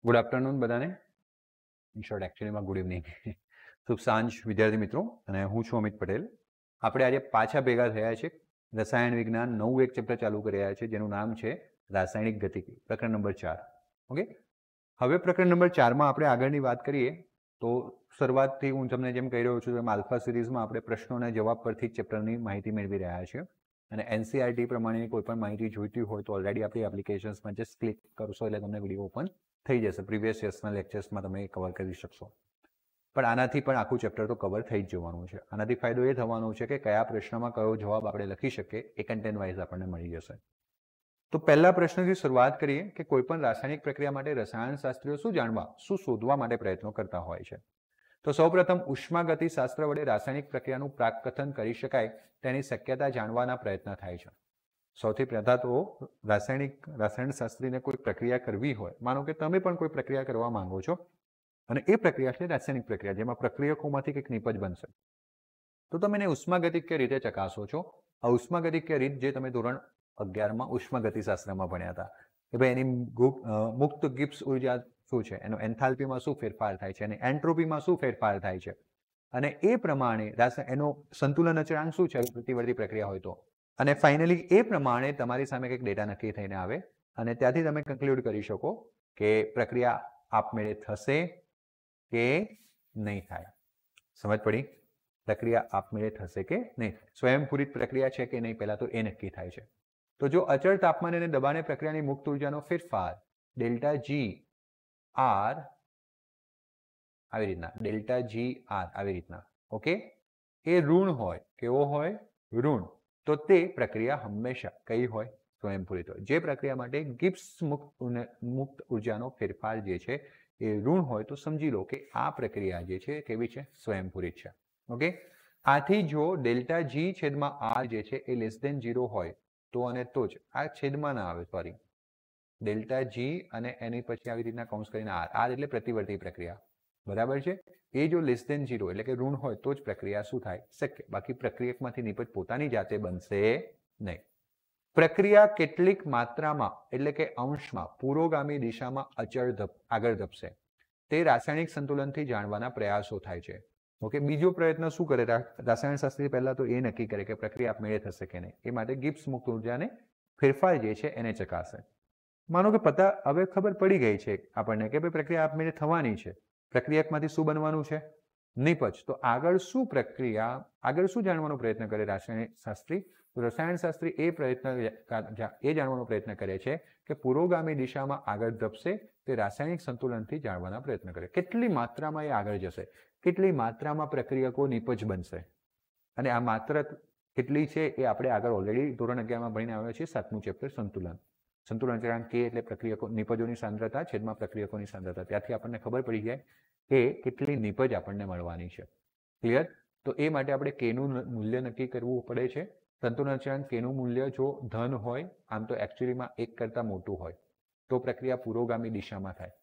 Good afternoon બધાને. In short એકચ્યુઅલીમાં good evening. શુભ સાંજ વિદ્યાર્થી મિત્રો, અને હું છું અમિત પટેલ. આપણે આજે પાછા ભેગા થયા છે. રસાયણ વિજ્ઞાન નવું એક ચેપ્ટર ચાલુ કરી રહ્યા છે જેનું નામ છે રાસાયણિક ગતિકી, પ્રકરણ નંબર 4. ઓકે, હવે પ્રકરણ નંબર 4માં આપણે આગળની વાત કરીએ તો શરૂઆતથી હું તમને જેમ કહી રહ્યો છું તેમ આલ્ફા સિરીઝમાં આપણે પ્રશ્નોના જવાબ પરથી ચેપ્ટરની માહિતી મેળવી રહ્યા છીએ. અને એનસીઆરટી પ્રમાણેની કોઈ પણ માહિતી જોઈતી હોય તો ઓલરેડી આપણી એપ્લિકેશન્સમાં જસ્ટ ક્લિક કરશો એટલે તમને વિડીયો ઓપન થઈ જશે. પ્રીવિયસ યર્સના લેક્ચર્સમાં તમે કવર કરી શકશો. પણ આનાથી પણ આખું ચેપ્ટર તો કવર થઈ જ જવાનું છે. આનાથી ફાયદો એ થવાનો છે કે કયા પ્રશ્નમાં કયો જવાબ આપણે લખી શકીએ એ કન્ટેન્ટ વાઇઝ આપણને મળી જશે. તો પહેલા પ્રશ્નથી શરૂઆત કરીએ કે કોઈ પણ રાસાયણિક પ્રક્રિયા માટે રસાયણશાસ્ત્રીઓ શું જાણવા, શું શોધવા માટે પ્રયત્નો કરતા હોય છે. તો સૌપ્રથમ ઉષ્માગતિશાસ્ત્ર વડે રાસાયણિક પ્રક્રિયાનું પ્રાકકથન કરી શકાય તેની શક્યતા જાણવાના પ્રયત્ન થાય છે. સૌથી પહેલાં તો રસાયણશાસ્ત્રીને કોઈ પ્રક્રિયા કરવી હોય, માનો કે તમે પણ કોઈ પ્રક્રિયા કરવા માંગો છો અને એ પ્રક્રિયા છે રાસાયણિક પ્રક્રિયા જેમાં પ્રક્રિયકોમાંથી કંઈક નિપજ બનશે, તો તમે એને ઉષ્માગતિકીય રીતે ચકાસો છો. આ ઉષ્માગતિકીય રીત જે તમે ધોરણ 11માં ઉષ્માગતિશાસ્ત્રમાં ભણ્યા હતા કે ભાઈ એની મુક્ત ગિબ્સ ઉર્જા શું છે, એનો એન્થાલ્પીમાં શું ફેરફાર થાય છે અને એન્ટ્રોપીમાં શું ફેરફાર થાય છે, અને એ પ્રમાણે એનો સંતુલન અચળાંક શું છે પ્રતિવર્તી પ્રક્રિયા હોય તો, અને ફાઇનલી એ પ્રમાણે તમારી સામે કંઈક ડેટા નક્કી થઈને આવે અને ત્યાંથી તમે કન્ક્લુડ કરી શકો કે પ્રક્રિયા આપમેળે થશે કે નહીં થાય. સમજ પડી? પ્રક્રિયા આપમેળે થશે કે નહીં, સ્વયંપૂરિત પ્રક્રિયા છે કે નહીં, પહેલા તો એ નક્કી થાય છે. તો જો અચળ તાપમાને અને દબાણે પ્રક્રિયાની મુક્ત ઉર્જાનો ફેરફાર ડેલ્ટા જી આર આવી રીતના, ડેલ્ટા જી આર આવી રીતના, ઓકે, એ ઋણ હોય, કેવો હોય? ઋણ. તો તે પ્રક્રિયા હંમેશા કઈ હોય? સ્વયંપૂરિત હોય. જે પ્રક્રિયા માટે ગિબ્સ મુક્ત ઉર્જાનો ફેરફાર જે છે એ ઋણ હોય તો સમજી લો કે આ પ્રક્રિયા જે છે કેવી છે? સ્વયંપૂરિત છે. ઓકે, આથી જો ડેલ્ટા જી છેદમાં આર જે છે એ લેસ ધેન 0 હોય તો અને તો જ, આ છેદમાં ના આવે, સોરી, ડેલ્ટા જી અને એની પછી આવી રીતના કૌંસ કરીને આર, આર એટલે પ્રતિવર્તી પ્રક્રિયા, બરાબર છે. એ જો લેસ ધેન 0 એટલે કે ઋણ હોય તો જ પ્રક્રિયા શું થાય? શક્ય. બાકી પ્રક્રિયકમાંથી નિપજ પોતાની જાતે બનશે નહીં. પ્રક્રિયા કેટલીક માત્રામાં એટલે કે અંશમાં પુરોગામી દિશામાં આગળ ધપશે તે રાસાયણિક સંતુલનથી જાણવાના પ્રયાસો થાય છે. ઓકે, બીજો પ્રયત્ન શું કરે રાસાયણશાસ્ત્રી? પહેલા તો એ નક્કી કરે કે પ્રક્રિયા આપમેળે થશે કે નહીં. એ માટે ગિબ્સ મુક્ત ઉર્જાને ફેરફાર જે છે એને ચકાસે. માનો કે હવે ખબર પડી ગઈ છે આપણને કે ભાઈ પ્રક્રિયા આપમેળે થવાની છે, પ્રક્રિયકમાંથી શું બનવાનું છે? નિપજ. તો આગળ શું જાણવાનો પ્રયત્ન કરે રાસાયણશાસ્ત્રી? તો રસાયણશાસ્ત્રી એ જાણવાનો પ્રયત્ન કરે છે કે પુરોગામી દિશામાં આગળ ધપશે તે રાસાયણિક સંતુલનથી જાણવાના પ્રયત્ન કરે. કેટલી માત્રામાં એ આગળ જશે, કેટલી માત્રામાં પ્રક્રિયકો નિપજ બનશે, અને આ માત્રા કેટલી છે એ આપણે આગળ ઓલરેડી ધોરણ 11માં ભણીને આવ્યા છીએ, 7મું ચેપ્ટર સંતુલન. સંતુલન અચળાંક કે એટલે નિપજોની સાંદ્રતા છેદમાં પ્રક્રિયકોની સાંદ્રતા. ત્યાંથી આપણને ખબર પડી જાય કે કેટલી નિપજ આપણને મળવાની છે. ક્લિયર? તો એ માટે આપણે કેનું મૂલ્ય નક્કી કરવું પડે છે. સંતુલન અચળાંક કેનું મૂલ્ય જો ધન હોય, આમ તો એકચ્યુઅલીમાં 1 કરતાં મોટું હોય તો પ્રક્રિયા પુરોગામી દિશામાં થાય.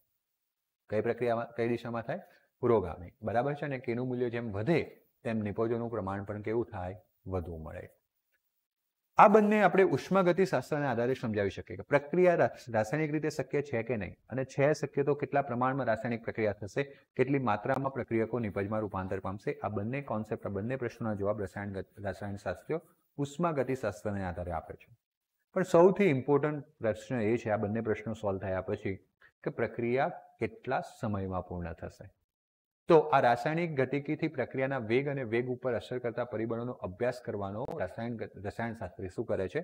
કઈ દિશામાં થાય? પુરોગામી, બરાબર છે. અને કેનું મૂલ્ય જેમ વધે તેમ નિપજોનું પ્રમાણ પણ કેવું થાય? વધુ મળે. આ બંને આપણે ઉષ્માગતિશાસ્ત્રના આધારે સમજાવી શકીએ કે પ્રક્રિયા રાસાયણિક રીતે શક્ય છે કે નહીં, અને છે શક્ય તો કેટલા પ્રમાણમાં રાસાયણિક પ્રક્રિયા થશે, કેટલી માત્રામાં પ્રક્રિયકો નિપજમાં રૂપાંતર પામશે. આ બંને કોન્સેપ્ટ, આ બંને પ્રશ્નોના જવાબ રસાયણશાસ્ત્રીઓ ઉષ્માગતિશાસ્ત્રને આધારે આપે છે. પણ સૌથી ઇમ્પોર્ટન્ટ પ્રશ્ન એ છે આ બંને પ્રશ્નો સોલ્વ થયા પછી કે પ્રક્રિયા કેટલા સમયમાં પૂર્ણ થશે. તો આ રાસાયણિક ગતિકીથી પ્રક્રિયાના વેગ અને વેગ ઉપર અસર કરતા પરિબળોનો અભ્યાસ કરવાનો રસાયણશાસ્ત્રી શું કરે છે?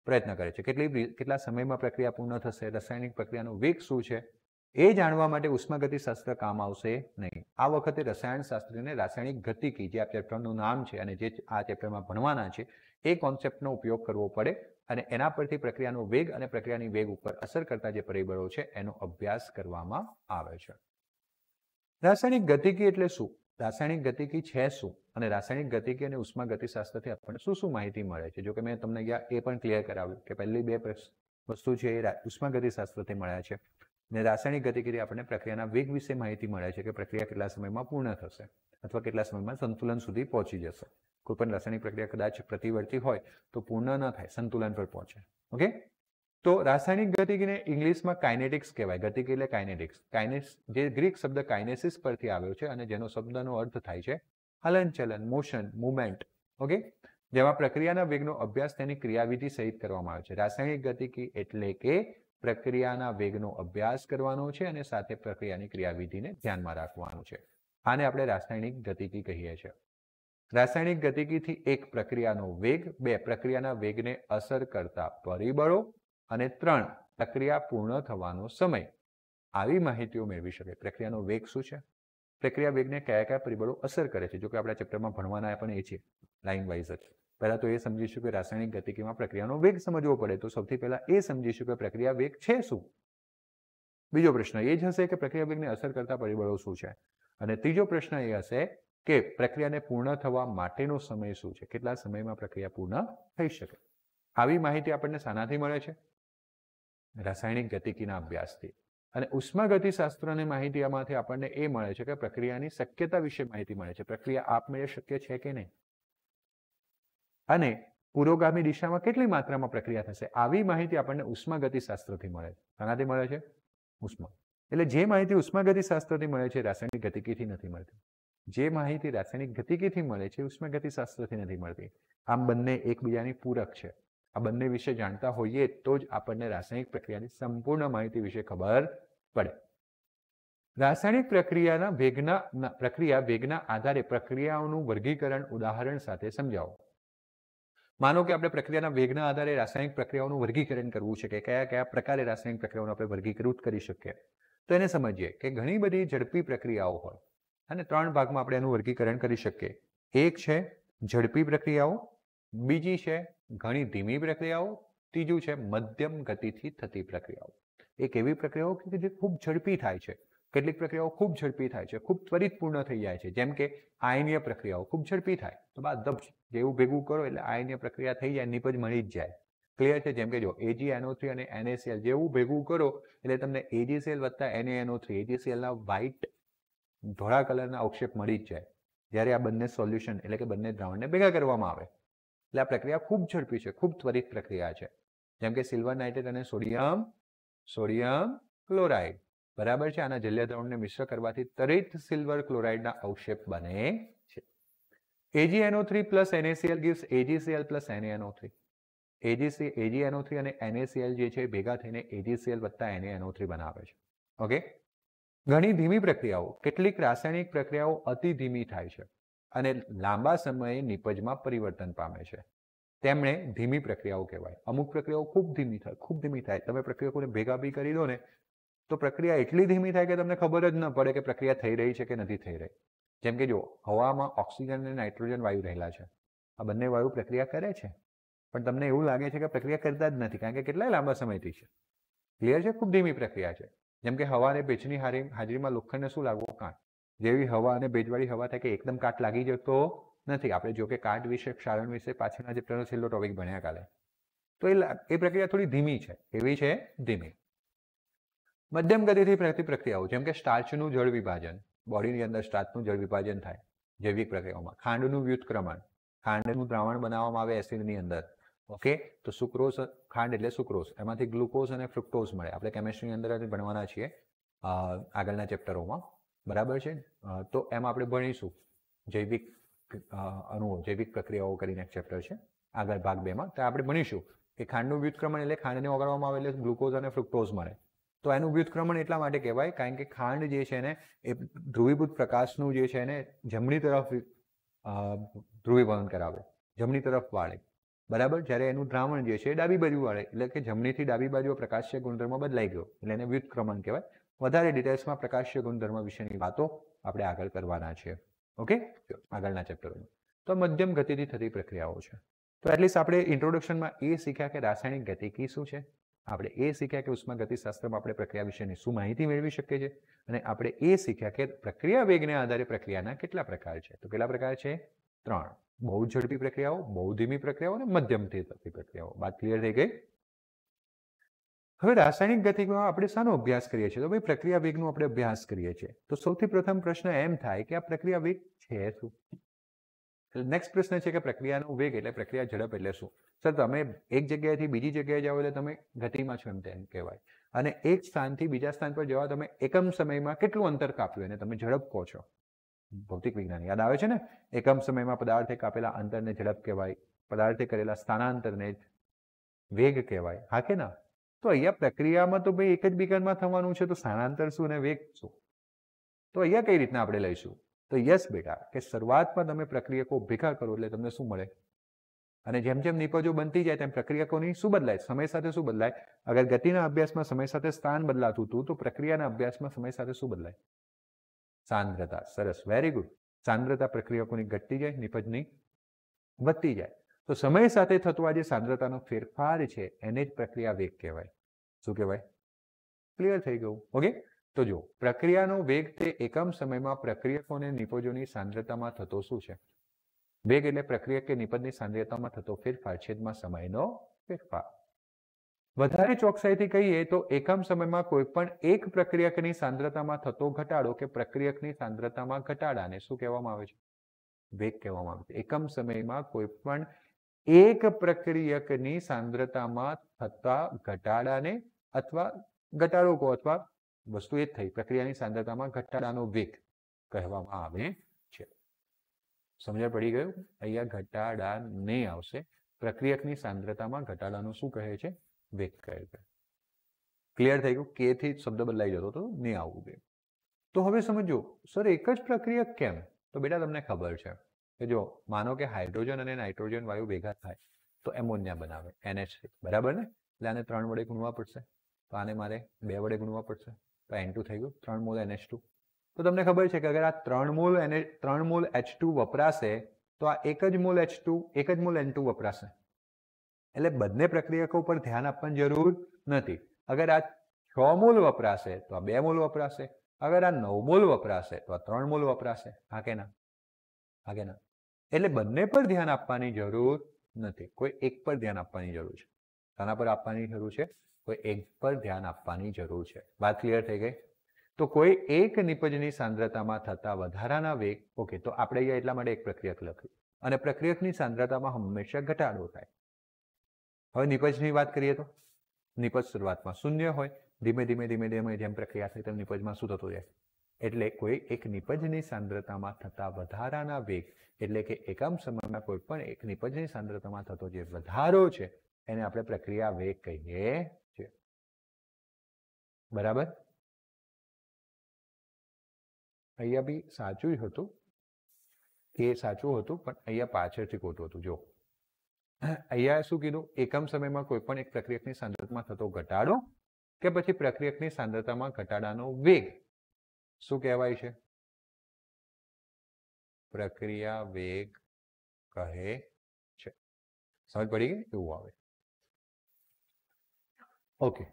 પ્રયત્ન કરે છે. કેટલા સમયમાં પ્રક્રિયા પૂર્ણ થશે, રાસાયણિક પ્રક્રિયાનો વેગ શું છે એ જાણવા માટે ઉષ્માગતિશાસ્ત્ર કામ આવશે નહીં. આ વખતે રસાયણશાસ્ત્રીને રાસાયણિક ગતિકી, જે આ ચેપ્ટરનું નામ છે અને જે આ ચેપ્ટરમાં ભણવાના છે, એ કોન્સેપ્ટનો ઉપયોગ કરવો પડે અને એના પરથી પ્રક્રિયાનો વેગ અને પ્રક્રિયાની વેગ ઉપર અસર કરતા જે પરિબળો છે એનો અભ્યાસ કરવામાં આવે છે. રાસાયણિક ગતિકી એટલે શું? રાસાયણિક ગતિકી છે શું? અને રાસાયણિક ગતિકી અને ઉષ્માગતિશાસ્ત્રથી આપણને શું શું માહિતી મળે છે? જો કે મેં તમને એ પણ ક્લિયર કરાવ્યું કે પહેલી બે વસ્તુ છે એ ઉષ્માગતિશાસ્ત્રથી મળ્યા છે, અને રાસાયણિક ગતિકીથી આપણને પ્રક્રિયાના વેગ વિશે માહિતી મળે છે કે પ્રક્રિયા કેટલા સમયમાં પૂર્ણ થશે અથવા કેટલા સમયમાં સંતુલન સુધી પહોંચી જશે. કોઈ પણ રાસાયણિક પ્રક્રિયા કદાચ પ્રતિવર્તી હોય તો પૂર્ણ ન થાય, સંતુલન પર પહોંચે. ઓકે, તો રાસાયણિક ગતિકીને ઇંગ્લિશમાં કાઇનેટિક્સ કહેવાય. ગતિકી એટલે કાઇનેટિક્સ. જે ગ્રીક શબ્દ કાઇનેસિસ પરથી આવ્યો છે અને જેનો શબ્દનો અર્થ થાય છે હલનચલન, મોશન, મુવમેન્ટ. ઓકે, જેમાં પ્રક્રિયાના વેગનો અભ્યાસ તેની ક્રિયાવિધિ સહિત કરવામાં આવે છે. રાસાયણિક ગતિકી એટલે કે પ્રક્રિયાના વેગનો અભ્યાસ કરવાનો છે અને સાથે પ્રક્રિયાની ક્રિયાવિધિને ધ્યાનમાં રાખવાનું છે. આને આપણે રાસાયણિક ગતિકી કહીએ છીએ. રાસાયણિક ગતિકીથી એક પ્રક્રિયાનો વેગ, બે પ્રક્રિયાના વેગને અસર કરતા પરિબળો અને ત્રણ પ્રક્રિયા પૂર્ણ થવાનો સમય, આવી માહિતીઓ મેળવી શકે. પ્રક્રિયાનો વેગ શું છે, પ્રક્રિયા વેગને કયા કયા પરિબળો અસર કરે છે, જો કે આપણા ચેપ્ટરમાં ભણવાના પણ એ છે લાઇન વાઇઝ જ. પહેલા તો એ સમજીશું કે રાસાયણિક ગતિકીમાં પ્રક્રિયાનો વેગ સમજવો પડે, તો સૌથી પહેલા એ સમજીશું કે પ્રક્રિયા વેગ છે શું. બીજો પ્રશ્ન એ જ હશે કે પ્રક્રિયા વેગને અસર કરતા પરિબળો શું છે, અને ત્રીજો પ્રશ્ન એ હશે કે પ્રક્રિયાને પૂર્ણ થવા માટેનો સમય શું છે, કેટલા સમયમાં પ્રક્રિયા પૂર્ણ થઈ શકે. આવી માહિતી આપણને શાનાથી મળે છે? રાસાયણિક ગતિકીના અભ્યાસથી. અને ઉષ્માગતિશાસ્ત્રની માહિતીમાંથી આપણને એ મળે છે કે પ્રક્રિયાની શક્યતા વિશે માહિતી મળે છે. પ્રક્રિયા આપમેળે શક્ય છે કે નહીં, અને પુરોગામી દિશામાં કેટલી માત્રામાં પ્રક્રિયા થશે, આવી માહિતી આપણને ઉષ્માગતિશાસ્ત્રથી મળે છે. શાનાથી મળે છે? ઉષ્મા. એટલે જે માહિતી ઉષ્માગતિશાસ્ત્રથી મળે છે રાસાયણિક ગતિકીથી નથી મળતી. જે માહિતી રાસાયણિક ગતિકીથી મળે છે ઉષ્માગતિશાસ્ત્રથી નથી મળતી. આમ બંને એકબીજાની પૂરક છે. આ બંને વિશે જાણતા હોઈએ તો જ આપણને રાસાયણિક પ્રક્રિયાની સંપૂર્ણ માહિતી વિશે ખબર પડે. રાસાયણિક પ્રક્રિયા વેગના આધારે પ્રક્રિયાઓનું વર્ગીકરણ ઉદાહરણ સાથે સમજાવો. માનો કે આપણે પ્રક્રિયાના વેગના આધારે રાસાયણિક પ્રક્રિયાઓનું વર્ગીકરણ કરવું છે કે કયા કયા પ્રકારે રાસાયણિક પ્રક્રિયાઓને આપણે વર્ગીકૃત કરી શકીએ. તો એને સમજીએ કે ઘણી બધી ઝડપી પ્રક્રિયાઓ હોય અને ત્રણ ભાગમાં આપણે એનું વર્ગીકરણ કરી શકીએ. એક છે ઝડપી પ્રક્રિયાઓ, બીજી છે ઘણી ધીમી પ્રક્રિયાઓ, ત્રીજું છે મધ્યમ ગતિથી થતી પ્રક્રિયાઓ. એક એવી પ્રક્રિયાઓ કે જે ખૂબ ઝડપી થાય છે, કેટલીક પ્રક્રિયાઓ ખૂબ ઝડપી થાય છે, ખૂબ ત્વરિત પૂર્ણ થઈ જાય છે. જેમ કે આયનીય પ્રક્રિયાઓ ખૂબ ઝડપી થાય તો બાદ જેવું ભેગું કરો એટલે આયનીય પ્રક્રિયા થઈ જાય, નિપજ મળી જ જાય. ક્લિયર છે? જેમ કે જો AgNO3 અને NaCl જેવું ભેગું કરો એટલે તમને AgCl વત્તા NaNO3 AgClના વ્હાઇટ ધોળા કલરના અવક્ષેપ મળી જ જાય. જ્યારે આ બંને સોલ્યુશન એટલે કે બંને દ્રાવણને ભેગા કરવામાં આવે એટલે આ પ્રક્રિયા ખૂબ ઝડપી છે, ખૂબ ત્વરિત પ્રક્રિયા છે. જેમ કે સિલ્વર નાઇટ્રેટ અને સોડિયમ ક્લોરાઇડ, બરાબર છે. આના જલીય દ્રાવણને મિશ્ર કરવાથી તરત સિલ્વર ક્લોરાઇડના અવક્ષેપ બને છે. AgNO3 plus NaCl gives AgCl plus NaNO3. AgNO3 અને NaCl જે છે ભેગા થઈને AgCl વત્તા NaNO3 બનાવે છે. ઓકે. ઘણી ધીમી પ્રક્રિયાઓ, કેટલીક રાસાયણિક પ્રક્રિયાઓ અતિ ધીમી થાય છે અને લાંબા સમયે નિપજમાં પરિવર્તન પામે છે. તેમણે ધીમી પ્રક્રિયાઓ કહેવાય. અમુક પ્રક્રિયાઓ ખૂબ ધીમી થાય. તમે પ્રક્રિયાઓને ભેગા બી કરી દો ને તો પ્રક્રિયા એટલી ધીમી થાય કે તમને ખબર જ ન પડે કે પ્રક્રિયા થઈ રહી છે કે નથી થઈ રહી. જેમ કે જો હવામાં ઓક્સિજન અને નાઇટ્રોજન વાયુ રહેલા છે, આ બંને વાયુ પ્રક્રિયા કરે છે પણ તમને એવું લાગે છે કે પ્રક્રિયા કરતા જ નથી, કારણ કે કેટલાય લાંબા સમયથી છે. ક્લિયર છે? ખૂબ ધીમી પ્રક્રિયા છે. જેમ કે હવા અને ભેજની હાજરીમાં લોખંડને શું લાગવું? કાટ. જેવી હવા અને ભેજવાળી હવા થાય કે એકદમ કાટ લાગી જતો નથી. આપણે જો કે કાટ વિશે, ક્ષારણ વિશે પાછળના ચેપ્ટરનો છેલ્લો ટોપિક ભણ્યા કાલે. તો એ પ્રક્રિયા થોડી ધીમી છે. એવી છે ધીમી. મધ્યમ ગતિથી થતી પ્રક્રિયાઓ, જેમ કે સ્ટાર્ચનું જળ વિભાજન, બોડીની અંદર સ્ટાર્ચનું જળ વિભાજન થાય જૈવિક પ્રક્રિયાઓમાં. ખાંડનું વ્યુત્ક્રમણ, ખાંડનું દ્રાવણ બનાવવામાં આવે એસિડની અંદર. ઓકે, તો સુક્રોઝ, ખાંડ એટલે સુક્રોઝ, એમાંથી ગ્લુકોઝ અને ફ્રુક્ટોઝ મળે. આપણે કેમેસ્ટ્રીની અંદર ભણવાના છીએ આગળના ચેપ્ટરોમાં, બરાબર છે. તો એમાં આપણે ભણીશું જૈવિક અણુઓ, જૈવિક પ્રક્રિયાઓ કરીને એક ચેપ્ટર છે આગળ ભાગ 2માં. તો આપણે ભણીશું કે ખાંડનું વ્યુત્ક્રમણ એટલે ખાંડને ઓગાળવામાં આવે એટલે ગ્લુકોઝ અને ફ્રુક્ટોઝ મળે. તો એનું વ્યુત્ક્રમણ એટલા માટે કહેવાય કારણ કે ખાંડ જે છે ને એ ધ્રુવીભૂત પ્રકાશનું જે છે ને જમણી તરફ ધ્રુવીભવન કરાવે, જમણી તરફ વાળે, બરાબર. જ્યારે એનું દ્રાવણ જે છે ડાબી બાજુ વાળે, એટલે કે જમણીથી ડાબી બાજુ પ્રકાશીય ગુણધર્મ બદલાઈ ગયો એટલે એને વ્યુત્ક્રમણ કહેવાય. વધારે ડિટેલ્સમાં પ્રકાશીય ગુણધર્મ વિશેની વાતો આપણે આગળ કરવાના છે. ઓકે, આગળના ચેપ્ટરોમાં. તો મધ્યમ ગતિથી થતી પ્રક્રિયાઓ છે. તો એટલીસ્ટ આપણે ઇન્ટ્રોડક્શનમાં એ શીખ્યા કે રાસાયણિક ગતિકી શું છે, આપણે એ શીખ્યા કે ઉષ્માગતિશાસ્ત્રમાં આપણે પ્રક્રિયા વિશેની શું માહિતી મેળવી શકીએ છીએ, અને આપણે એ શીખ્યા કે પ્રક્રિયા વેગને આધારે પ્રક્રિયાના કેટલા પ્રકાર છે. તો કેટલા પ્રકાર છે? 3. બહુ ઝડપી પ્રક્રિયાઓ, બહુ ધીમી પ્રક્રિયાઓ અને મધ્યમથી થતી પ્રક્રિયાઓ. વાત ક્લિયર થઈ ગઈ? હવે રાસાયણિક ગતિકીમાં આપણે શાનો અભ્યાસ કરીએ છીએ? તો ભાઈ પ્રક્રિયા વેગનો આપણે અભ્યાસ કરીએ છીએ. તો સૌથી પ્રથમ પ્રશ્ન એમ થાય કે આ પ્રક્રિયા વેગ છે શું? નેક્સ્ટ પ્રશ્ન છે કે પ્રક્રિયાનો વેગ એટલે પ્રક્રિયા ઝડપ એટલે શું? સર, તમે એક જગ્યાએથી બીજી જગ્યાએ જાઓ એટલે તમે ગતિમાં છો એમ તેમ કહેવાય, અને એક સ્થાનથી બીજા સ્થાન પર જવા તમે એકમ સમયમાં કેટલું અંતર કાપ્યું એને તમે ઝડપ કહો છો. ભૌતિક વિજ્ઞાન યાદ આવે છે ને? એકમ સમયમાં પદાર્થે કાપેલા અંતરને ઝડપ કહેવાય, પદાર્થે કરેલા સ્થાનાંતરને વેગ કહેવાય. હા કે ના? તો અહીંયા પ્રક્રિયામાં તો ભાઈ એક જ બીકરમાં થવાનું છે, તો સ્થાનાંતર શું અને વેગ શું? તો અહીંયા કઈ રીતના આપણે લઈશું? તો યસ બેટા, કે શરૂઆતમાં તમે પ્રક્રિયકો ભેગા કરો એટલે તમને શું મળે? અને જેમ જેમ નિપજો બનતી જાય તેમ પ્રક્રિયકોની શું બદલાય? સમય સાથે શું બદલાય? અગર ગતિના અભ્યાસમાં સમય સાથે સ્થાન બદલાતું હતું, તો પ્રક્રિયાના અભ્યાસમાં સમય સાથે શું બદલાય? સાંદ્રતા. સરસ, વેરી ગુડ. સાંદ્રતા પ્રક્રિયકોની ઘટતી જાય, નિપજની વધતી જાય. તો સમય સાથે થતો આ જે સાંદ્રતાનો ફેરફાર છે એને જ પ્રક્રિયા વેગ કહેવાય. શું કહેવાય? ક્લિયર થઈ ગયું? ઓકે. તો જો પ્રક્રિયાનો વેગ તે એકમ સમયમાં પ્રક્રિયકોને નિપજોની સાંદ્રતામાં થતો શું છે? વેગ એટલે પ્રક્રિયક કે નિપજની સાંદ્રતામાં થતો ફેરફાર છેદમાં સમયનો ફેરફાર. વધારે ચોકસાઈથી કહીએ તો એકમ સમયમાં કોઈ પણ એક પ્રક્રિયકની સાંદ્રતામાં થતો ઘટાડો કે પ્રક્રિયકની સાંદ્રતામાં ઘટાડાને શું કહેવામાં આવે છે? વેગ કહેવામાં આવે છે. એકમ સમયમાં કોઈ પણ એક પ્રક્રિયકની સાંદ્રતામાં થતા ઘટાડાને અથવા ઘટાડો કહો અથવા વસ્તુ એ જ થઈ, પ્રક્રિયાની સાંદ્રતામાં ઘટાડાનો વેગ કહેવામાં આવે છે. સમજણ પડી ગયું? અહીંયા ઘટાડાને આવશે, પ્રક્રિયકની સાંદ્રતામાં ઘટાડાનું શું કહે છે? વેગ કહે છે. ક્લિયર થઈ ગયું? કે થી શબ્દ બદલાઈ જતો તો ને આવવું જોઈએ. તો હવે સમજો સર, એક જ પ્રક્રિયક કેમ? તો બેટા તમને ખબર છે કે જો માનો કે હાઇડ્રોજન અને નાઇટ્રોજન વાયુ ભેગા થાય તો એમોનિયા બનાવે, NH3, બરાબર ને? એટલે આને 3 વડે ગુણવા પડશે, તો આને મારે 2 વડે ગુણવા પડશે, તો N2 થઈ ગયું, 3 મોલ NH2. તો તમને ખબર છે કે અગર આ 3 મોલ H2 વપરાશે તો આ એક જ મોલ N2 વપરાશે. એટલે બંને પ્રક્રિયકો પર ધ્યાન આપવાની જરૂર નથી. અગર આ 6 મોલ વપરાશે તો આ 2 મોલ વપરાશે, અગર આ 9 મોલ વપરાશે તો આ 3 મોલ વપરાશે. હા કે ના? હા કે ના? એટલે બંને પર ધ્યાન આપવાની જરૂર નથી, કોઈ એક પર ધ્યાન આપવાની જરૂર છે. આના પર આપવાની જરૂર છે, કોઈ એક પર ધ્યાન આપવાની જરૂર છે. વાત ક્લિયર થઈ ગઈ? તો કોઈ એક નિપજની સાંદ્રતામાં થતા વધારાના વેગ, ઓકે, તો આપણે અહીંયા એટલા માટે એક પ્રક્રિયક લખ્યું, અને પ્રક્રિયકની સાંદ્રતામાં હંમેશા ઘટાડો થાય. હવે નિપજની વાત કરીએ તો નિપજ શરૂઆતમાં 0 હોય, ધીમે ધીમે જેમ પ્રક્રિયા થાય તેમ નિપજમાં શું થતું જાય? એટલે કોઈ એક નિપજની સાંદ્રતામાં થતા વધારાના વેગ, એટલે કે એકમ સમયમાં કોઈ પણ એક નિપજની સાંદ્રતામાં થતો જે વધારો છે એને આપણે પ્રક્રિયા વેગ કહીએ છીએ. બરાબર? અહીંયા બી સાચું જ હતું, એ સાચું હતું, પણ અહીંયા પાછળથી ખોટું હતું. જો અહીંયા શું કીધું? એકમ સમયમાં કોઈ પણ એક પ્રક્રિયકની સાંદ્રતામાં થતો ઘટાડો કે પછી પ્રક્રિયકની સાંદ્રતામાં ઘટાડાનો વેગ શું કહેવાય છે? પ્રક્રિયા વેગ કહે છે. સમજ પડી ગઈ? એવું આવે. ઓકે,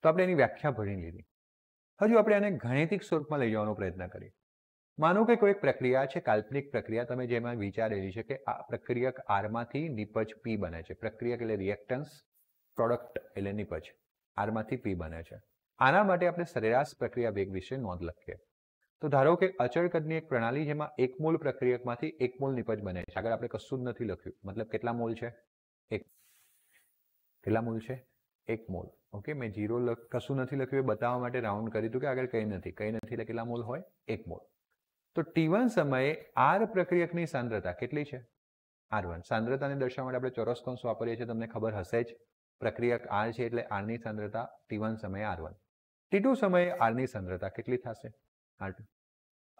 તો આપણે એની વ્યાખ્યા ભણી લીધી. હજુ આપણે આને ગાણિતિક સ્વરૂપમાં લઈ જવાનો પ્રયત્ન કરીએ. માનો કે કોઈ પ્રક્રિયા છે, કાલ્પનિક પ્રક્રિયા, તમે જેમાં વિચારેલી છે કે આ પ્રક્રિયક R માંથી નિપજ P બને છે. પ્રક્રિયક એટલે રિએક્ટન્સ, પ્રોડક્ટ એટલે નિપજ. R માંથી P બને છે. આના માટે આપણે સરેરાશ પ્રક્રિયા વેગ વિશે નોંધ લખીએ. તો ધારો કે અચળ કદની એક પ્રણાલી જેમાં 1 મોલ પ્રક્રિયકમાંથી 1 મોલ નિપજ બને છે. આગળ આપણે કશું જ નથી લખ્યું, મતલબ કેટલા મોલ છે? 1. કેટલા મોલ છે? 1 મોલ. ઓકે, મેં 0 કશું નથી લખ્યું એ બતાવવા માટે રાઉન્ડ કરી દીધું કે આગળ કંઈ નથી એટલે કેટલા મોલ હોય? 1 મોલ. તો T1 સમયે R પ્રક્રિયકની સાંદ્રતા કેટલી છે? R1. સાંદ્રતાને દર્શાવવા માટે આપણે ચોરસ કૌંસ વાપરીએ છીએ, તમને ખબર હશે જ. પ્રક્રિયક R છે એટલે R ની સાંદ્રતા T1 સમયે R1. T2 સમયે R ની સાંદ્રતા કેટલી થશે? R2.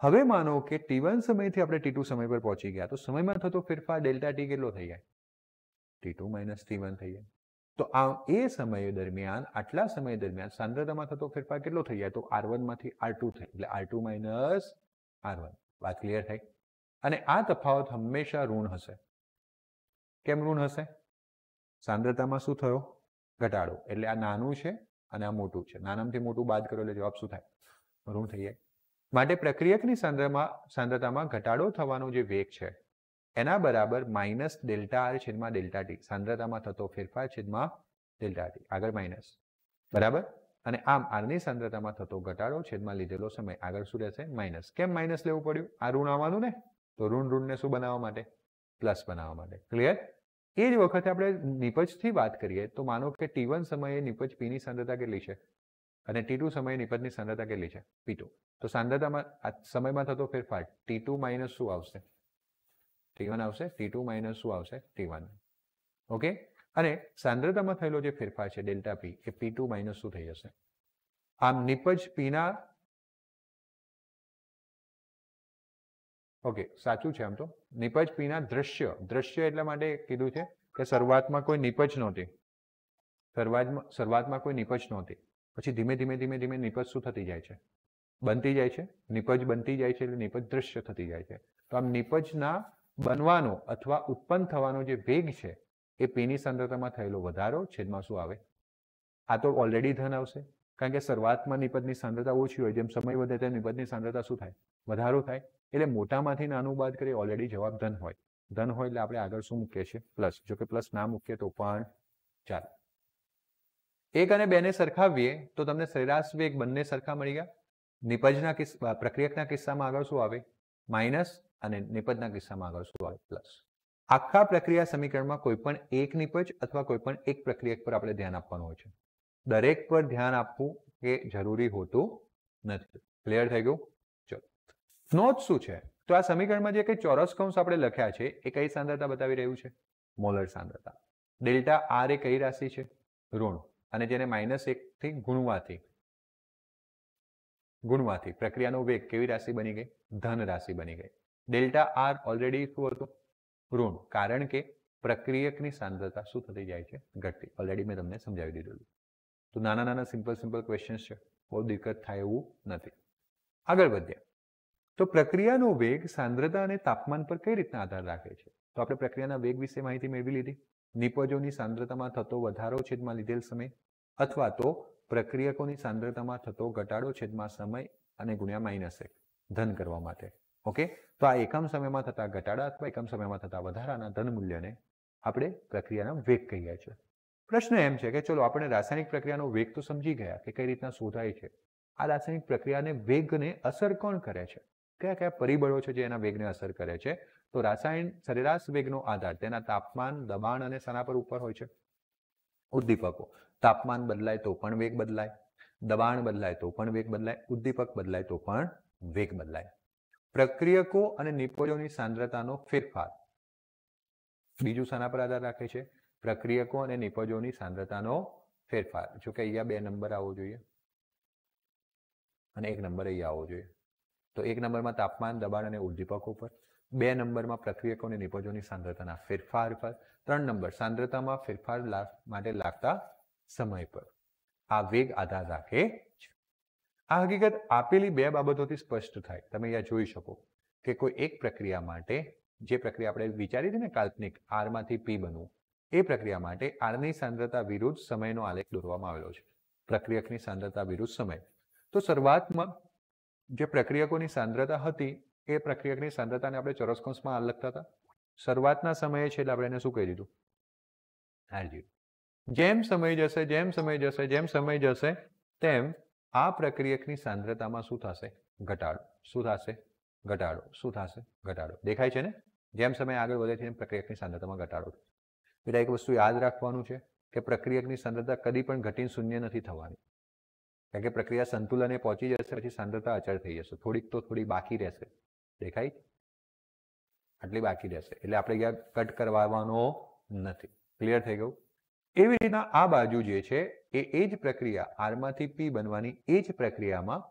હવે માનો કે T1 સમયથી આપણે T2 સમય પર પહોંચી ગયા, તો સમયમાં થતો ફેરફાર ડેલ્ટા T કેટલો થઈ જાય? T2 માઇનસ T1 થઈ જાય. તો આ એ સમય દરમિયાન, આટલા સમય દરમિયાન સાંદ્રતામાં થતો ફેરફાર કેટલો થઈ જાય? તો R1 માંથી R2 થાય, એટલે R2 માઇનસ R1. વાત ક્લિયર થઈ? અને આ તફાવત હંમેશા ઋણ હશે. કેમ ઋણ હશે? સાંદ્રતામાં શું થયો? ઘટાડો. એટલે આ નાનું છે અને આ મોટું છે. નાનામાંથી મોટું બાદ કરો એટલે જવાબ શું થાય? ઋણ થઈ જાય. માટે પ્રક્રિયકની સાંદ્રતામાં ઘટાડો થવાનો જે વેગ છે એના બરાબર માઇનસ ડેલ્ટા R છેદમાં ડેલ્ટા T. સાંદ્રતામાં થતો ફેરફાર છેદમાં ડેલ્ટા T. આગળ માઇનસ. બરાબર? અને આમ આરની સાંદ્રતામાં થતો ઘટાડો છેદમાં લીધેલો સમય આગળ શું રહેશે? માઇનસ. કેમ માઇનસ લેવું પડ્યું? આ ઋણ આવવાનું ને, તો ઋણને શું બનાવવા માટે? પ્લસ બનાવવા માટે. ક્લિયર? એ જ વખતે આપણે નિપજથી વાત કરીએ તો માનો કે T1 સમયે નિપજ Pની સાંદ્રતા કેટલી છે અને T2 સમયે નિપજની સાંદ્રતા કેટલી છે? P2. તો સાંદ્રતામાં આ સમયમાં થતો ફેરફાર T2 માઇનસ શું આવશે? T1 આવશે. T2 માઇનસ શું આવશે? T1. ઓકે. અને સાંદ્રતામાં થયેલો જે ફેરફાર છે ડેલ્ટા P એ P2 માઇનસ શું થઈ જશે? આમ નિપજ Pના ઓકે સાચું છે આમ તો નિપજ Pના દ્રશ્ય એટલા માટે કીધું છે કે શરૂઆતમાં કોઈ નિપજ નહોતી. શરૂઆતમાં કોઈ નિપજ નહોતી. પછી ધીમે ધીમે નિપજ શું થતી જાય છે? બનતી જાય છે. નિપજ બનતી જાય છે એટલે નિપજ દ્રશ્ય થતી જાય છે. તો આમ નિપજના બનવાનો અથવા ઉત્પન્ન થવાનો જે વેગ છે એ Pની સાંદ્રતામાં થયેલો વધારો છેદમાં શું આવે? આ તો ઓલરેડી ધન આવશે કારણ કે શરૂઆતમાં નિપજની સાંદ્રતા ઓછી હોય, જેમ સમય વધે તેમ નિપજની સાંદ્રતા શું થાય? વધારો થાય. એટલે મોટામાંથી નાનું બાદ કરીએ ઓલરેડી જવાબ ધન હોય. ધન હોય એટલે આપણે આગળ શું મૂકીએ છીએ? પ્લસ. જો કે પ્લસ ના મૂકીએ તો પણ ચાલે. 1 અને 2 ને સરખાવીએ તો તમને સરેરાશ વેગ બંને સરખા મળી ગયા. નિપજના પ્રક્રિયકના કિસ્સામાં આગળ શું આવે? માઇનસ અને નિપજના કિસ્સામાં આગળ શું આવે? પ્લસ. આખા પ્રક્રિયા સમીકરણમાં કોઈ પણ એક નિપજ અથવા કોઈ પણ એક પ્રક્રિયક પર આપણે ધ્યાન આપવાનું હોય છે. દરેક પર ધ્યાન આપવું એ જરૂરી હોતું નથી. ક્લિયર થઈ ગયું? ચલો. નોંધ શું છે? તો આ સમીકરણમાં જે કઈ ચોરસ કૌંસ આપણે લખ્યા છે એ કઈ સાંદ્રતા બતાવી રહ્યું છે? મોલર સાંદ્રતા. ડેલ્ટા આર એ કઈ રાશિ છે? ઋણ. અને જેને -1 થી ગુણવાથી પ્રક્રિયાનો વેગ કેવી રાશિ બની ગઈ? ધન રાશિ બની ગઈ. ડેલ્ટા આર ઓલરેડી શું હતું? ઋણ. કારણ કે પ્રક્રિયકની સાંદ્રતા શું થતી જાય છે? ઘટતી. ઓલરેડી મેં તમને સમજાવી દીધું. તો નાના સિમ્પલ ક્વેશ્ચન્સ છે. બહુ દિક્કત થાય એવું નથી. આગળ વધ્યા તો પ્રક્રિયાનો વેગ સાંદ્રતા અને તાપમાન પર કઈ રીતના આધાર રાખે છે? તો આપણે પ્રક્રિયાના વેગ વિશે માહિતી મેળવી લીધી. નિપજોની સાંદ્રતામાં થતો વધારો છેદમાં લીધેલ સમય અથવા તો પ્રક્રિયકોની સાંદ્રતામાં થતો ઘટાડો છેદમાં સમય અને ગુણ્યા -1 ધન કરવા માટે. ઓકે. તો આ એકમ સમયમાં થતા ઘટાડા અથવા એકમ સમયમાં થતા વધારાના ધન મૂલ્યને આપણે પ્રક્રિયાનો વેગ કહીએ છીએ. પ્રશ્ન એમ છે કે ચલો આપણે રાસાયણિક પ્રક્રિયાનો વેગ તો સમજી ગયા કે કઈ રીતના શોધાય છે. આ રાસાયણિક પ્રક્રિયાને વેગને અસર કોણ કરે છે? કયા કયા પરિબળો છે જે એના વેગને અસર કરે છે? તો રાસાયણ સરેરાશ વેગનો આધાર તેના તાપમાન, દબાણ અને શાના પર ઉપર હોય છે? ઉદ્દીપકો. તાપમાન બદલાય તો પણ વેગ બદલાય, દબાણ બદલાય તો પણ વેગ બદલાય, ઉદ્દીપક બદલાય તો પણ વેગ બદલાય. પ્રક્રિયકો અને નિપજોની સાંદ્રતાનો ફેરફાર બીજું શાના પર આધાર રાખે છે? પ્રક્રિયકો અને નિપજોની સાંદ્રતાનો ફેરફાર. જો કે અહીંયા 2 નંબર આવવો જોઈએ અને 1 નંબર અહીંયા આવવો જોઈએ. તો 1 નંબરમાં તાપમાન, દબાણ અને ઉદ્દીપકો પર, 2 નંબરમાં પ્રક્રિયકો અને નિપજોની સાંદ્રતાના ફેરફાર પર, 3 નંબર સાંદ્રતામાં ફેરફાર માટે લાગતા સમય પર. આ વેગ આધાર રાખે છે. આ હકીકત આપેલી 2 બાબતોથી સ્પષ્ટ થાય. તમે અહીંયા જોઈ શકો કે કોઈ એક પ્રક્રિયા માટે જે પ્રક્રિયા આપણે વિચારી હતી ને કાલ્પનિક R માંથી P બનવું, એ પ્રક્રિયા માટે R ની સાંદ્રતા વિરુદ્ધ સમયનો આલેખ દોરવામાં આવેલો છે. પ્રક્રિયકની સાંદ્રતા વિરુદ્ધ સમય. તો શરૂઆતમાં જે પ્રક્રિયકોની સાંદ્રતા હતી એ પ્રક્રિયકની સાંદ્રતાને આપણે ચોરસ કૌંસમાં લખતા હતા. શરૂઆતના સમયે છે એટલે આપણે એને શું કહી દીધું? R0. જેમ સમય જશે તેમ આ પ્રક્રિયકની સાંદ્રતામાં શું થશે? ઘટાડો. શું થશે? ઘટાડો. શું થશે? ઘટાડો. દેખાય છે ને? જેમ સમય આગળ વધે છે એમ પ્રક્રિયકની સાંદ્રતામાં ઘટાડો. એટલે એક વસ્તુ યાદ રાખવાનું છે કે પ્રક્રિયકની સાંદ્રતા કદી પણ ઘટીને શૂન્ય નથી થવાની. કારણ કે પ્રક્રિયા સંતુલને પહોંચી જશે પછી સાંદ્રતા અચળ થઈ જશે. થોડી બાકી રહેશે. દેખાય? આટલી બાકી રહેશે. એટલે આપણે અહીંયા કટ કરવાનો નથી. ક્લિયર થઈ ગયું? એવી રીતના આ બાજુ જે છે એ જ પ્રક્રિયા R માંથી P બનવાની એ જ પ્રક્રિયામાં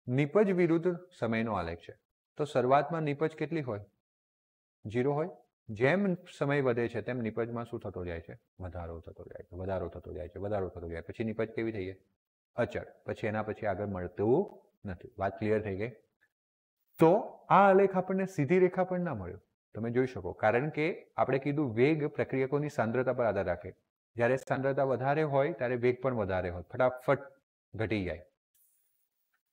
નિપજ વિરુદ્ધ સમયનો આલેખ છે. તો શરૂઆતમાં નિપજ કેટલી હોય? 0 હોય. જેમ સમય વધે છે તેમ નિપજમાં શું થતો જાય છે? વધારો થતો જાય છે. પછી નિપજ કેવી થઈ ગઈ? અચળ. પછી એના પછી આગળ મળતું નથી. વાત ક્લિયર થઈ ગઈ? તો આ આલેખ આપણને સીધી રેખા પર ના મળ્યો. તમે જોઈ શકો. કારણ કે આપણે કીધું વેગ પ્રક્રિયકોની સાંદ્રતા પર આધાર રાખે. જ્યારે સાંદ્રતા વધારે હોય ત્યારે વેગ પણ વધારે હોય. ફટાફટ ઘટી જાય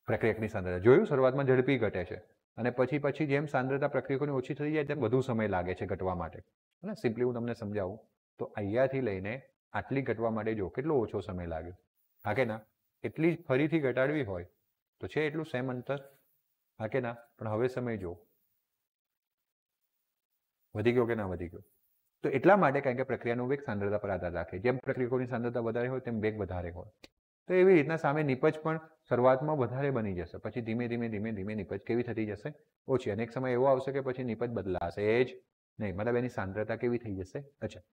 પ્રક્રિયકની સાંદ્રતા. જોયું? શરૂઆતમાં ઝડપી ઘટે છે અને પછી જેમ સાંદ્રતા પ્રક્રિયકોની ઓછી થઈ જાય તેમ વધુ સમય લાગે છે ઘટવા માટે. સિમ્પલી હું તમને સમજાવું તો અહીંયાથી લઈને આટલી ઘટવા માટે જો કેટલો ઓછો સમય લાગ્યો. હા કે ના? એટલી જ ફરીથી ઘટાડવી હોય તો છે એટલું સેમ અંતર. હા કે ના? પણ હવે સમય જો વધી ગયો કે ના વધી ગયો? તો એટલા માટે કારણ કે પ્રક્રિયાનો વેગ સાંદ્રતા પર આધાર રાખે. જેમ પ્રક્રિયકોની સાંદ્રતા વધારે હોય તેમ વેગ વધારે હોય. તો એવી રીતના સામે નિપજ પણ શરૂઆતમાં વધારે બની જશે, પછી ધીમે ધીમે ધીમે ધીમે નિપજ કેવી થતી જશે? ઓછી. અને એક સમય એવો આવશે કે પછી નિપજ બદલાશે જ નહીં, મતલબ એની સાંદ્રતા કેવી થઈ જશે? અચ્છા,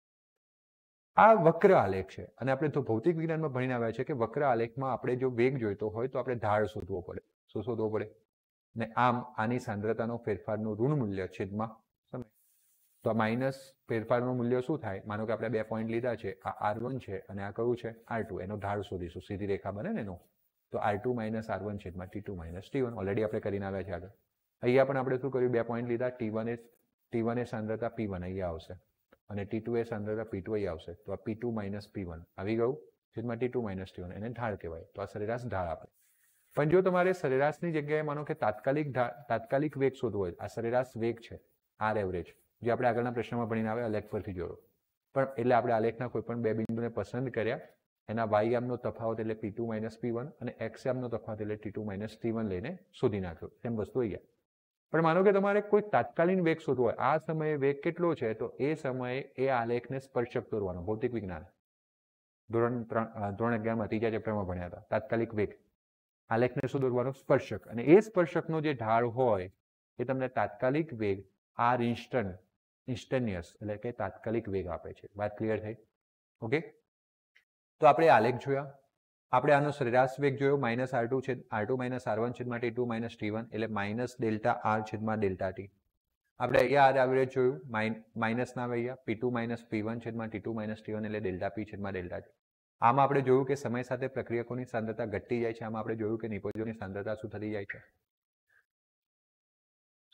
આ વક્ર આલેખ છે અને આપણે તો ભૌતિક વિજ્ઞાનમાં ભણીને આવ્યા છે કે વક્ર આલેખમાં આપણે જો વેગ જોઈતો હોય તો આપણે ઢાળ શોધવો પડે. શું શોધવો પડે? ને આમ આની સાંદ્રતાનો ફેરફારનું ઋણ મૂલ્ય છેદમાં સમય. તો માઇનસ ફેરફારનું મૂલ્ય શું થાય? માનો કે આપણે 2 પોઈન્ટ લીધા છે, આ R1 છે અને આ કયું છે? R2. એનો ઢાળ શોધીશું, સીધી રેખા બને ને એનો. તો R2 - R1 છેદમાં T2 - T1. ઓલરેડી આપણે કરીને આવ્યા છે આગળ. અહીંયા પણ આપણે શું કર્યું? 2 પોઈન્ટ લીધા, T1 એ સાંદ્રતા P1 અહીંયા આવશે અને T2 એ સાંદ્રતા P2 અહીં આવશે. તો આ P2 - P1 આવી ગયું છેદમાં T2 - T1. એને ઢાળ કહેવાય. તો આ સરેરાશ ઢાળ આપણે. પણ જો તમારે સરેરાશની જગ્યાએ માનો કે તાત્કાલિક વેગ શોધવો હોય, આ સરેરાશ વેગ છે, આર એવરેજ, જે આપણે આગળના પ્રશ્નમાં ભણીને આવે આલેખ પરથી જોયો. પણ એટલે આપણે આલેખના કોઈ પણ બે બિંદુને પસંદ કર્યા, એના y યામનો તફાવત એટલે P2 - P1 અને x યામનો તફાવત એટલે T2 - T1 લઈને શોધી નાખ્યો. એમ વસ્તુ અહીંયા. પણ માનો કે તમારે કોઈ તાત્કાલિક વેગ શોધવો હોય, આ સમયે વેગ કેટલો છે, તો એ સમયે એ આલેખને સ્પર્શક દોરવાનો. ભૌતિક વિજ્ઞાન ધોરણ 11માં ત્રીજા ચેપ્ટરમાં ભણ્યા હતા. તાત્કાલિક વેગ આલેખને શું દોરવાનો? સ્પર્શક. અને એ સ્પર્શકનો જે ઢાળ હોય એ તમને તાત્કાલિક વેગ આર ઇન્સ્ટન્ટિનિયસ એટલે કે તાત્કાલિક વેગ આપે છે. વાત ક્લિયર થઈ? ઓકે, તો આપણે આલેખ જોયા, આપણે આનો સરેરાશ વેગ જોયો -R2 - R1 છેદમાં T2 - T1 એટલે -Δr છેદમાં Δt. આપણે અહીંયા આર એવરેજ જોયું, માઇનસ ના અહીંયા P2 - P1 છેદમાં T2 - T1 એટલે Δp છેદમાં Δt. આમાં આપણે જોયું કે સમય સાથે પ્રક્રિયકોની સાંદ્રતા ઘટતી જાય છે. આમાં આપણે જોયું કે નિપજોની સાંદ્રતા શું થતી જાય છે?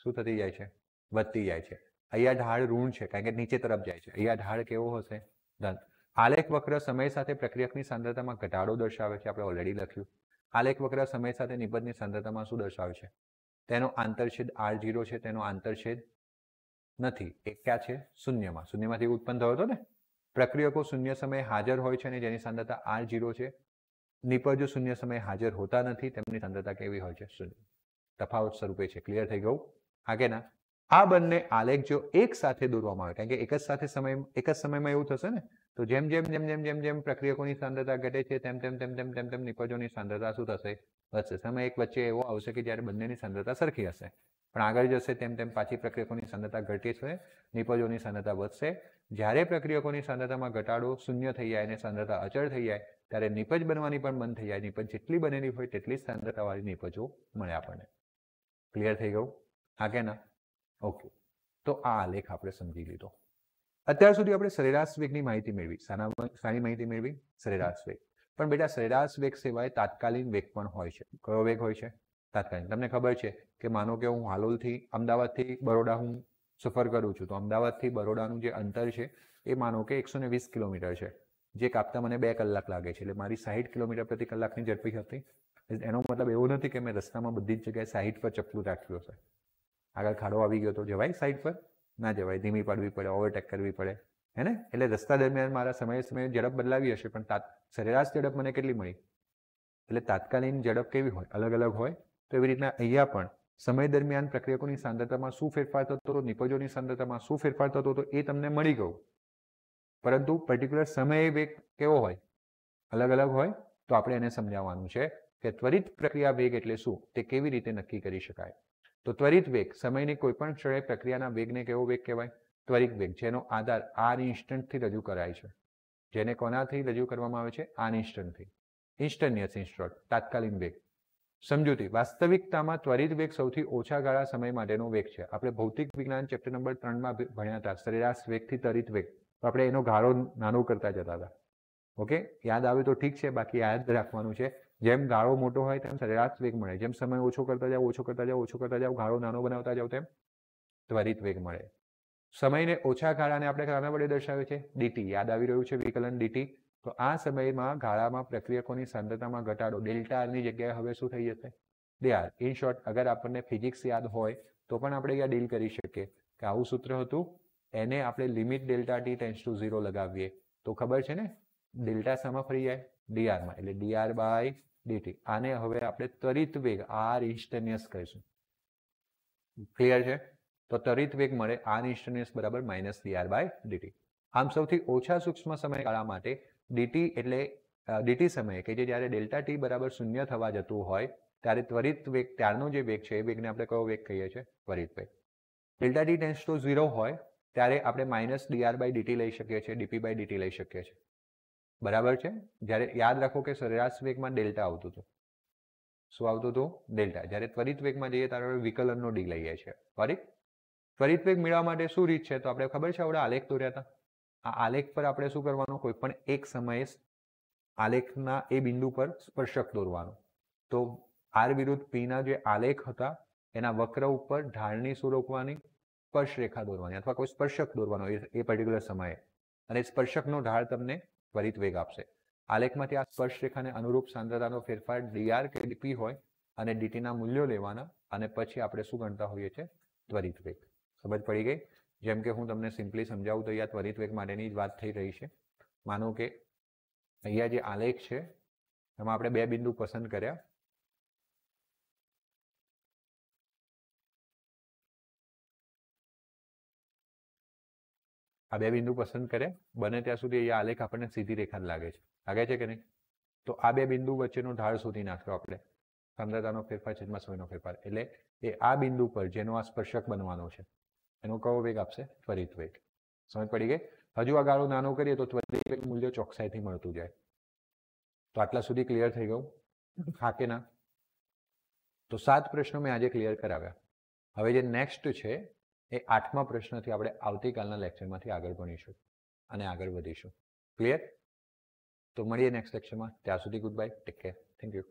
શું થતી જાય છે? વધતી જાય છે. અહીંયા ઢાળ ઋણ છે કારણ કે નીચે તરફ જાય છે. અહીંયા ઢાળ કેવો હશે? ધન. આલેખ વક્ર સમય સાથે પ્રક્રિયકની સાંદ્રતામાં ઘટાડો દર્શાવે છે. આપણે ઓલરેડી લખ્યું. આલેખ વક્ર સમય સાથે નિપજની સાંદ્રતામાં શું દર્શાવે છે? તેનો આંતરછેદ R0 છે, તેનો આંતરછેદ નથી. એક ક્યાં છે? શૂન્યમાં. શૂન્યમાંથી ઉત્પન્ન થયો હતો ને. પ્રક્રિયકો શૂન્ય સમયે હાજર હોય છે અને જેની સાંદ્રતા R0 છે. નિપજો શૂન્ય સમયે હાજર હોતા નથી, તેમની સાંદ્રતા કેવી હોય છે? શૂન્ય. તફાવત સ્વરૂપે છે. ક્લિયર થઈ ગયું? આગળના આ બંને આલેખ જો એક સાથે દોરવામાં આવે, કારણ કે એક જ સમયમાં એવું થશે ને, તો જેમ જેમ જેમ જેમ જેમ જેમ પ્રક્રિયકોની સાંદ્રતા ઘટે છે તેમ તેમ તેમ તેમ તેમ તેમ નિપજોની સાંદ્રતા શું થશે? વધશે. સમય એક વચ્ચે એવો આવશે કે જ્યારે બંનેની સાંદ્રતા સરખી હશે, પણ આગળ જશે તેમ તેમ પાછી પ્રક્રિયકોની સાંદ્રતા ઘટે છે, નિપજોની સાંદ્રતા વધશે. જ્યારે પ્રક્રિયકોની સાંદ્રતામાં ઘટાડો શૂન્ય થઈ જાય અને સાંદ્રતા અચળ થઈ જાય ત્યારે નિપજ બનવાની પણ બંધ થઈ જાય. નિપજ જેટલી બનેલી હોય તેટલી જ સાંદ્રતાવાળી નિપજો મળે આપણને. ક્લિયર થઈ ગયું? આગળના ઓકે, તો આ આલેખ આપણે સમજી લીધો. અત્યાર સુધી આપણે સરેરાશ વેગની માહિતી મેળવી. શાની માહિતી મેળવી? સરેરાશ વેગ. પણ બેટા સરેરાશ વેગ સિવાય તાત્કાલિક વેગ પણ હોય છે. કયો વેગ હોય છે? તાત્કાલિક. તમને ખબર છે કે માનો કે હું હાલોલથી અમદાવાદથી બરોડા હું સફર કરું છું, તો અમદાવાદથી બરોડાનું જે અંતર છે એ માનો કે 120 કિલોમીટર છે, જે કાપતા મને 2 કલાક લાગે છે. એટલે મારી 60 કિલોમીટર પ્રતિ કલાકની ઝડપી હતી. એનો મતલબ એવો નથી કે મેં રસ્તામાં બધી જ જગ્યાએ 60 પર ચપલું રાખ્યું હશે. આગળ ખાડો આવી ગયો તો જવાય 60 પર? ના જવાય. ધીમી પાડવી પડે, ઓવરટેક કરવી પડે, હે ને? એટલે રસ્તા દરમિયાન મારા સમયે ઝડપ બદલાવી હશે, પણ સરેરાશ ઝડપ મને કેટલી મળી? એટલે તાત્કાલિક ઝડપ કેવી હોય? અલગ અલગ હોય. તો એવી રીતના અહીંયા પણ સમય દરમિયાન પ્રક્રિયકોની સાંદ્રતામાં શું ફેરફાર થતો હતો, નિપજોની સાંદ્રતામાં શું ફેરફાર થતો હતો એ તમને મળી ગયું. પરંતુ પર્ટિક્યુલર સમયે વેગ કેવો હોય? અલગ અલગ હોય. તો આપણે એને સમજાવવાનું છે કે ત્વરિત પ્રક્રિયા વેગ એટલે શું, તે કેવી રીતે નક્કી કરી શકાય. તો ત્વરિત વેગ સમયની કોઈ પણ ક્ષણે પ્રક્રિયાના વેગને કેવો વેગ કહેવાય? ત્વરિત વેગ, જેનો આધાર આર ઇન્સ્ટન્ટથી રજૂ કરાય છે. જેને કોનાથી રજૂ કરવામાં આવે છે? આર ઇન્સ્ટન્ટથી. ઇન્સ્ટન્ટિનિયસ ઇન્સ્ટન્ટ, તાત્કાલિક વેગ. સમજૂતી: વાસ્તવિકતામાં ત્વરિત વેગ સૌથી ઓછા ગાળા સમય માટેનો વેગ છે. આપણે ભૌતિક વિજ્ઞાન ચેપ્ટર નંબર 3માં ભણ્યા હતા સરેરાશ વેગથી ત્વરિત વેગ. તો આપણે એનો ગાળો નાનો કરતા જતા હતા. ઓકે, યાદ આવે તો ઠીક છે, બાકી યાદ રાખવાનું છે જેમ ગાળો મોટો હોય તેમ સરેરાશ વેગ મળે. જેમ સમય ઓછો કરતા જાઓ, ઓછો કરતા જાઓ, ઓછો કરતા જાઓ, ગાળો નાનો બનાવતા જાઓ તેમ ત્વરિત વેગ મળે. સમયને ઓછા ગાળાને આપણે ગાળા વડે દર્શાવે છે dt. યાદ આવી રહ્યું છે વિકલન dt. તો આ સમયમાં ગાળામાં પ્રક્રિયકોની સાંદ્રતામાં ઘટાડો ડેલ્ટા ની જગ્યાએ હવે શું થઈ જશે? dr. ઇન શોર્ટ, અગર આપણને ફિઝિક્સ યાદ હોય તો પણ આપણે અહીંયા ડીલ કરી શકીએ કે આવું સૂત્ર હતું, એને આપણે limit delta t tends to 0 લગાવીએ તો ખબર છે ને ડેલ્ટા શામાં ફરી જાય? dr માં. એટલે dr બાય dt. આને હવે આપણે ત્વરિત વેગ આર ઇન્સ્ટન્ટિનિયસ કહીશું. ક્લિયર છે? તો ત્વરિત વેગ મળે r ઇન્સ્ટન્ટેનિયસ બરાબર -dr/dt. આમ સૌથી ઓછા સૂક્ષ્મ સમયગાળા માટે dt એટલે dt સમયે કે જે જ્યારે ડેલ્ટા ટી બરાબર 0 થવા જતું હોય ત્યારે ત્વરિત વેગ ત્યારનો જે વેગ છે એ વેગને આપણે કયો વેગ કહીએ છીએ? ત્વરિત વેગ. ડેલ્ટા ટી ટેન્ડ્સ ટુ 0 હોય ત્યારે આપણે -dr/dt લઈ શકીએ છીએ, dp/dt લઈ શકીએ છીએ. બરાબર છે? જ્યારે યાદ રાખો કે સરેરાશ વેગમાં ડેલ્ટા આવતું હતું. શું આવતું હતું? ડેલ્ટા. જ્યારે ત્વરિત વેગમાં જઈએ ત્યારે વિકલનનો ડી લઈએ છીએ. ત્વરિત વેગ મેળવવા માટે શું રીત છે? તો આપણે ખબર છે આપણે આલેખ દોર્યા હતા. આ આલેખ પર આપણે શું કરવાનું? કોઈ પણ એક સમયે આલેખના એ બિંદુ પર સ્પર્શક દોરવાનું. તો r વિરુદ્ધ p ના જે આલેખ હતા એના વક્ર ઉપર ઢાળની શું રોકવાની? સ્પર્શ રેખા દોરવાની અથવા કોઈ સ્પર્શક દોરવાનો એ પર્ટિક્યુલર સમયે, અને સ્પર્શકનો ઢાળ તમને ત્વરિત વેગ આપશે. આલેખમાંથી આ સ્પર્શ રેખાને અનુરૂપ સાંદ્રતાનો ફેરફાર dr કે dp હોય અને dt ના મૂલ્યો લેવાના અને પછી આપણે શું ગણતા હોઈએ છીએ? ત્વરિત વેગ. સમજ પડી ગઈ? જેમ કે હું તમને સિમ્પલી સમજાવું તો અહીંયા ત્વરિત વેગ માટેની જ વાત થઈ રહી છે. માનો કે અહીંયા જે આલેખ છે એમાં આપણે બે બિંદુ પસંદ કર્યા. આ બે બિંદુ પસંદ કર્યા. બને ત્યાં સુધી અહીંયા આલેખ આપણને સીધી રેખા લાગે છે. લાગે છે કે નહીં? તો આ બે બિંદુ વચ્ચેનો ઢાળ શોધી નાખ્યો આપણે. સાંદ્રતાનો ફેરફાર છેદમાં સમયનો ફેરફાર. એટલે એ આ બિંદુ પર જેનો આ સ્પર્શક બનવાનો છે એનો કયો વેગ આપશે? ત્વરિત વેગ. સમજ પડી ગઈ? હજુ આ ગાળો નાનો કરીએ તો ત્વરિત વેગ મૂલ્ય ચોકસાઈથી મળતું જાય. તો આટલા સુધી ક્લિયર થઈ ગયું? હા કે ના? તો 7 પ્રશ્નો મેં આજે ક્લિયર કરાવ્યા. હવે જે નેક્સ્ટ છે એ 8મા પ્રશ્નથી આપણે આવતીકાલના લેક્ચરમાંથી આગળ ભણીશું અને આગળ વધીશું. ક્લિયર? તો મળીએ નેક્સ્ટ લેક્ચરમાં. ત્યાં સુધી good bye, take care, thank you.